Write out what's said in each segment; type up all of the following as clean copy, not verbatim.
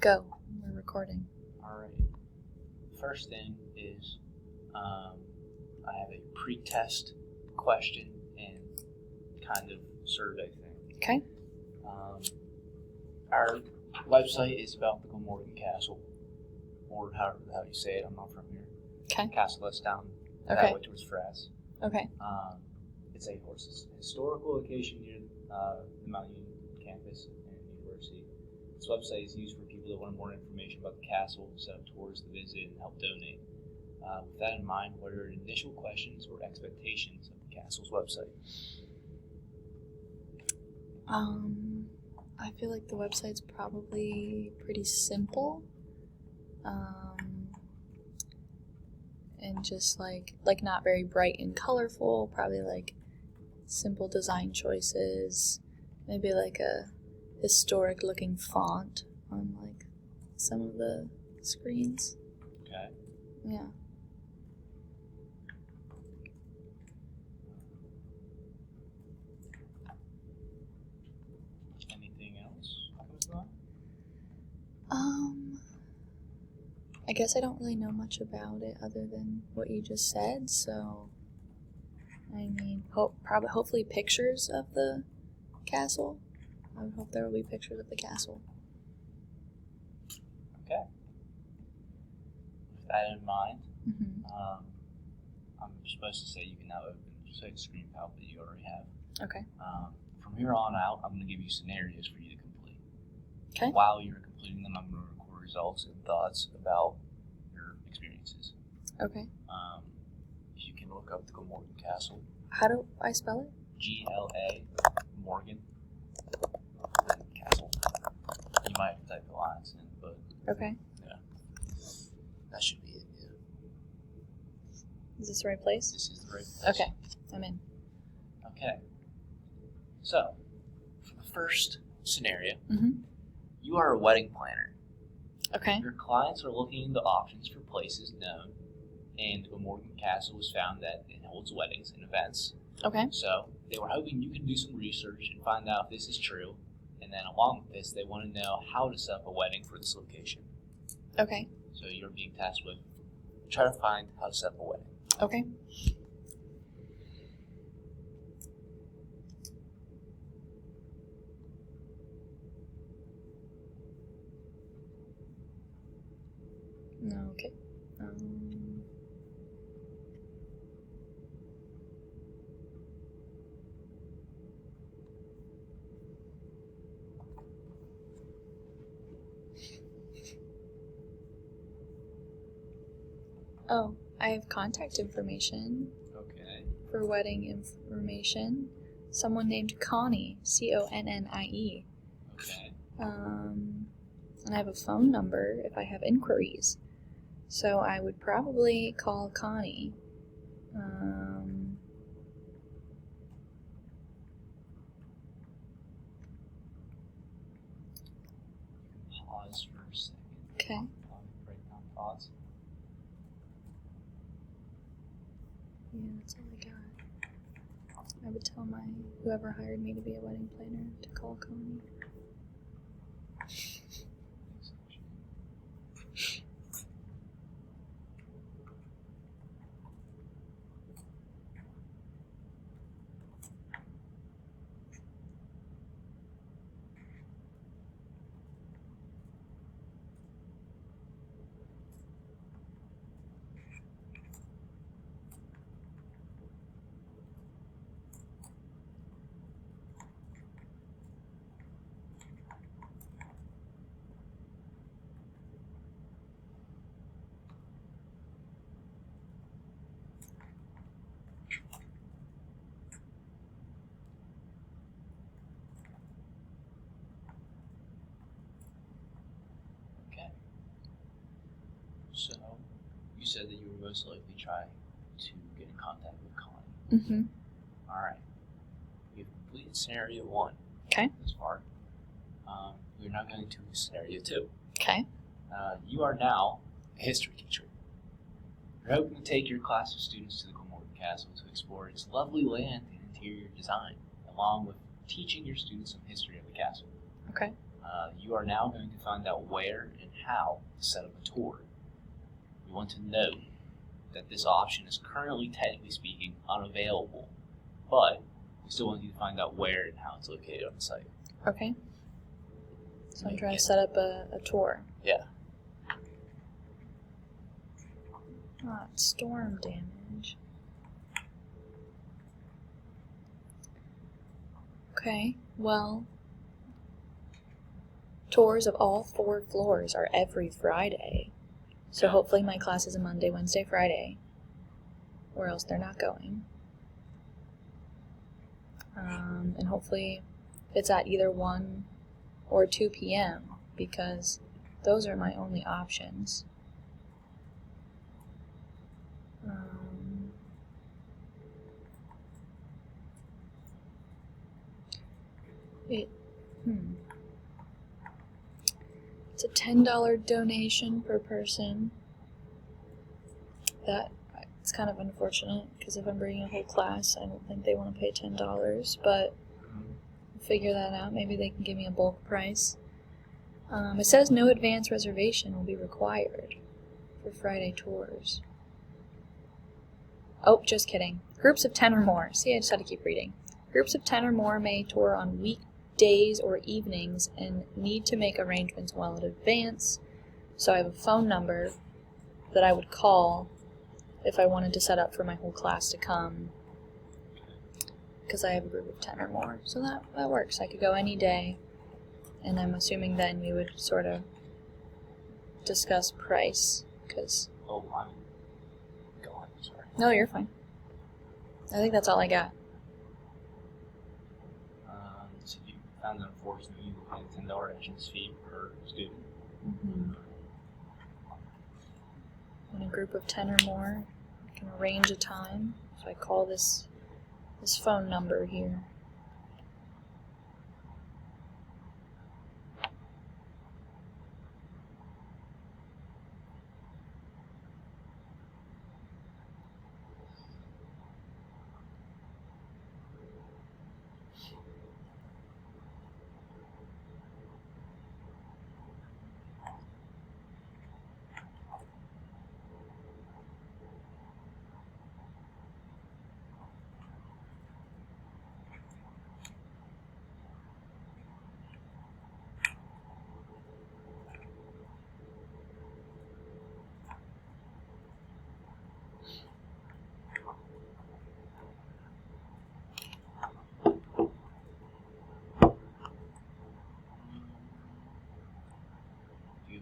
Go. We're recording. All right. First thing is I have a pre-test question and kind of survey thing. Okay. Our website is about the Glamorgan Castle, or how you say it. I'm not from here. Okay. Castle that's down Okay. that way towards Frass. Okay. It's a historical location near the Mount Union campus and university. This website is used for people that want more information about the castle, set up tours to visit, and help donate. With that in mind, what are your initial questions or expectations of the castle's website? I feel like the website's probably pretty simple. And just like not very bright and colorful, probably like simple design choices, maybe like a historic looking font on like some of the screens. Okay. Yeah. Anything else comes to mind? I guess I don't really know much about it other than what you just said, so I mean, hopefully pictures of the castle. I would hope there will be pictures of the castle. Okay. With that in mind, Mm-hmm. I'm supposed to say you can now open the screen palette that you already have. Okay. From here on out, I'm going to give you scenarios for you to complete. Okay. While you're completing them, I'm going to record results and thoughts about your experiences. Okay. If you can look up the Glamorgan Castle. How do I spell it? G-L-A Morgan Castle. You might have to type the lines in, but Okay. yeah, that should be it. Yeah. Is this the right place? This is the right place. Okay. I'm in. Okay. So, for the first scenario, Mm-hmm. you are a wedding planner. Okay. Your clients are looking into options for places known, and Glamorgan Castle was found that it holds weddings and events. Okay. So they were hoping you can do some research and find out if this is true. And then along with this, they want to know how to set up a wedding for this location. Okay. So you're being tasked with try to find how to set up a wedding. Okay. No. Okay. Oh, I have contact information Okay. for wedding information. Someone named Connie, Connie. Okay. And I have a phone number if I have inquiries. So I would probably call Connie. Pause for a second. Okay. Break down thoughts. Yeah, that's all I got. I would tell whoever hired me to be a wedding planner to call Connie. Okay. So you said that you would most likely try to get in contact with Connie. Mm-hmm. All right. You've completed scenario 1. Okay. This far. We're now going to scenario 2. Okay. You are now a history teacher. You're hoping to take your class of students to the Glamorgan Castle to explore its lovely land and interior design, along with teaching your students some history of the castle. Okay. You are now going to find out where and how to set up a tour. We want to note that this option is currently, technically speaking, unavailable, but we still want you to find out where and how it's located on the site. Okay. So I'm trying to set up a tour. Yeah. Ah, it's storm damage. Okay, well, tours of all 4 floors are every Friday. So hopefully my class is a Monday, Wednesday, Friday, or else they're not going. And hopefully it's at either 1 or 2 p.m. because those are my only options. It's a $10 donation per person. It's kind of unfortunate because if I'm bringing a whole class, I don't think they want to pay $10, but we'll figure that out. Maybe they can give me a bulk price. It says no advance reservation will be required for Friday tours. Oh, just kidding. Groups of 10 or more. See, I just had to keep reading. Groups of 10 or more may tour on weekdays or evenings and need to make arrangements well in advance. So I have a phone number that I would call if I wanted to set up for my whole class to come, because I have a group of 10 or more. So that works. I could go any day, and I'm assuming then we would sort of discuss price, because... Oh, I'm gone, sorry. No, you're fine. I think that's all I got. So you found that unfortunately you will pay $10 entrance fee per student. Mm-hmm. In a group of 10 or more, I can arrange a time. So I call this phone number here.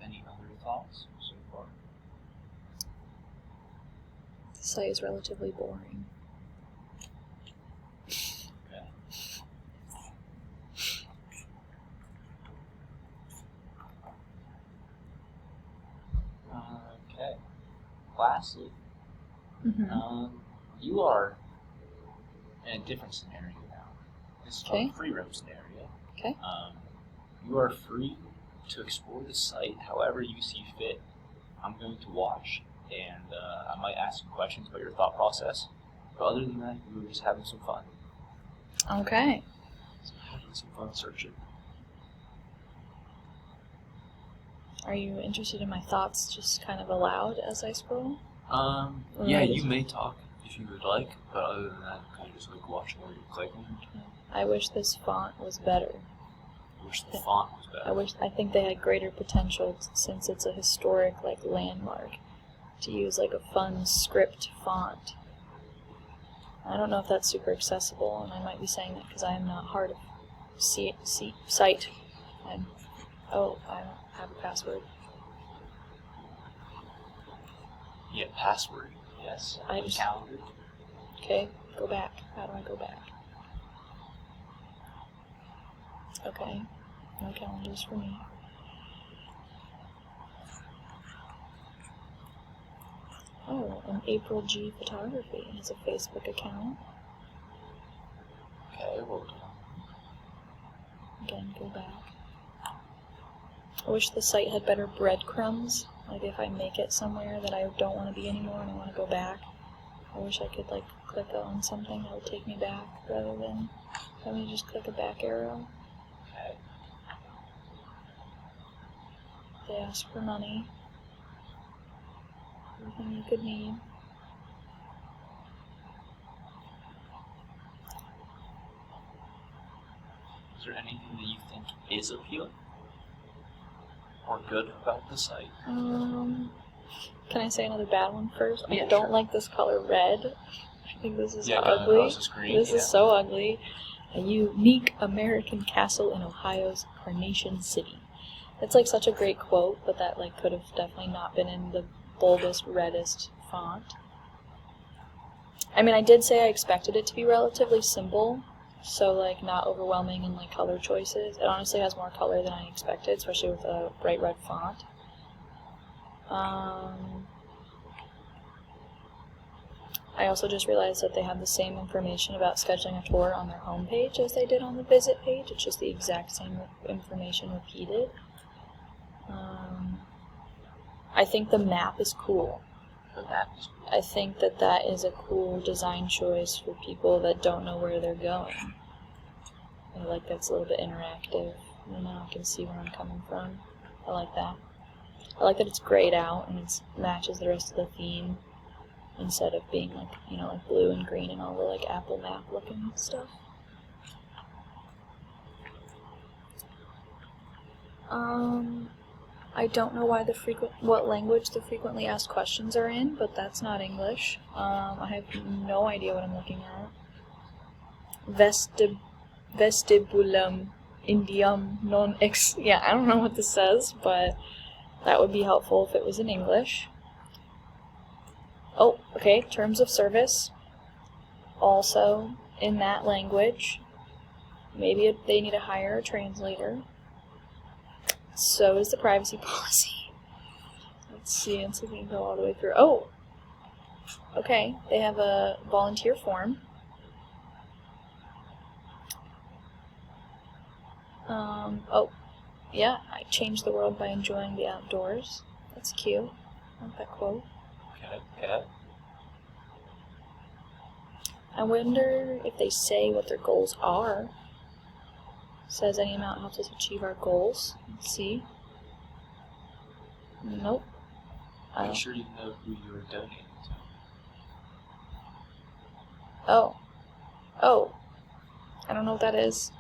Any other thoughts so far? The site is relatively boring. Okay. Okay. Lastly, you are in a different scenario now. This is a free roam scenario. Okay. You are free to explore the site however you see fit. I'm going to watch, and I might ask some questions about your thought process. But other than that, we were just having some fun. Okay. So having some fun searching. Are you interested in my thoughts just kind of aloud as I scroll? Yeah, you may talk if you would like, but other than that, kind of just like watching what you're clicking. I wish this font was better. I wish the font was better. I think they had greater potential since it's a historic landmark to use a fun script font. I don't know if that's super accessible, and I might be saying that because I am not hard of sight. I don't have a password. Yeah, password. Yes. Calendar. Okay, go back. How do I go back? Okay, no calendars for me. Oh, and April G Photography has a Facebook account. Okay, well Again, go back. I wish the site had better breadcrumbs. Like if I make it somewhere that I don't want to be anymore and I want to go back, I wish I could click on something that would take me back rather than having me just click a back arrow. Okay. They ask for money. Everything you could need. Is there anything that you think is appealing or good about the site? Can I say another bad one first? Yeah, I don't sure. like this color red. I think this is Yeah, ugly. no, this is green, This yeah. is so ugly. A unique American castle in Ohio's Carnation City. It's like such a great quote, but that like could have definitely not been in the boldest, reddest font. I mean, I did say I expected it to be relatively simple, so like not overwhelming in like color choices. It honestly has more color than I expected, especially with a bright red font. I also just realized that they have the same information about scheduling a tour on their homepage as they did on the visit page. It's just the exact same information repeated. I think the map is cool. The map is cool. I think that that is a cool design choice for people that don't know where they're going. I like that's a little bit interactive. You know, I can see where I'm coming from. I like that. I like that it's grayed out and it matches the rest of the theme instead of being like, you know, like blue and green and all the like Apple map looking stuff. I don't know why what language the frequently asked questions are in, but that's not English. I have no idea what I'm looking at. Vestibulum indium non ex. Yeah, I don't know what this says, but that would be helpful if it was in English. Oh, okay, terms of service. Also in that language. Maybe they need to hire a translator. So is the privacy policy. Let's see if we can go all the way through. Oh! Okay, they have a volunteer form. Oh, yeah, I changed the world by enjoying the outdoors. That's cute. I like that quote. Okay. I wonder if they say what their goals are. Says any amount helps us achieve our goals. Let's see. Nope. Make sure you know who you're donating to. Oh. I don't know what that is.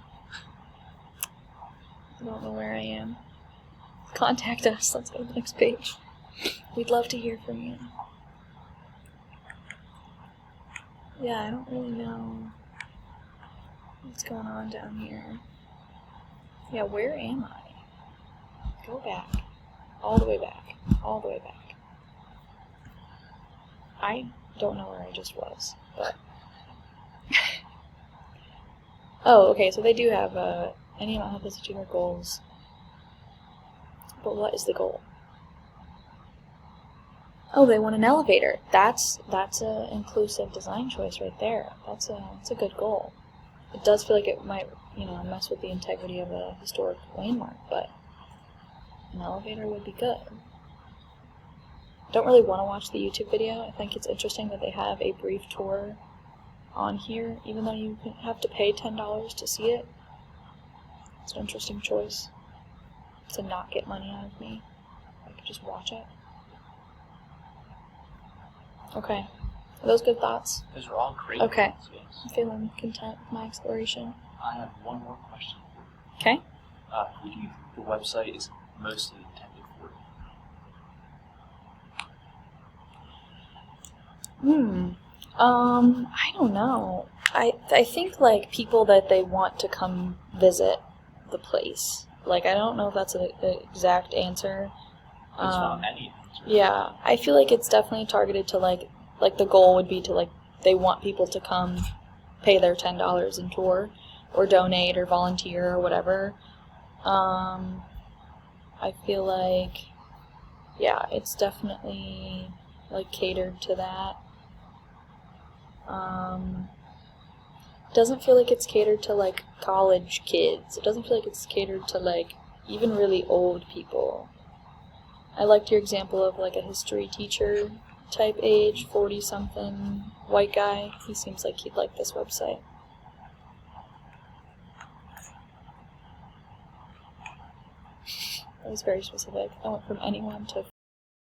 I don't know where I am. Contact us. Let's go to the next page. We'd love to hear from you. Yeah, I don't really know what's going on down here. Yeah, where am I? Go back. All the way back. All the way back. I don't know where I just was, but... Oh, okay, so they do have any amount help us achieve our goals. But what is the goal? Oh, they want an elevator. That's a inclusive design choice right there. That's a good goal. It does feel like it might, you know, mess with the integrity of a historic landmark, but an elevator would be good. Don't really want to watch the YouTube video. I think it's interesting that they have a brief tour on here, even though you have to pay $10 to see it. It's an interesting choice to not get money out of me. I could just watch it. Okay. Are those good thoughts? Those are all great. Okay. Things, yes. I'm feeling content with my exploration. I have one more question. Okay. Who do you think the website is mostly intended for? I don't know. I think like people that they want to come visit the place. Like I don't know if that's an exact answer. It's not any answer. Yeah, I feel like it's definitely targeted to like the goal would be to like they want people to come pay their $10 and tour or donate or volunteer or whatever. I feel like yeah, it's definitely like catered to that. Doesn't feel like it's catered to like college kids. It doesn't feel like it's catered to like even really old people. I liked your example of like a history teacher type age, 40-something white guy. He seems like he'd like this website. was very specific. I went from anyone to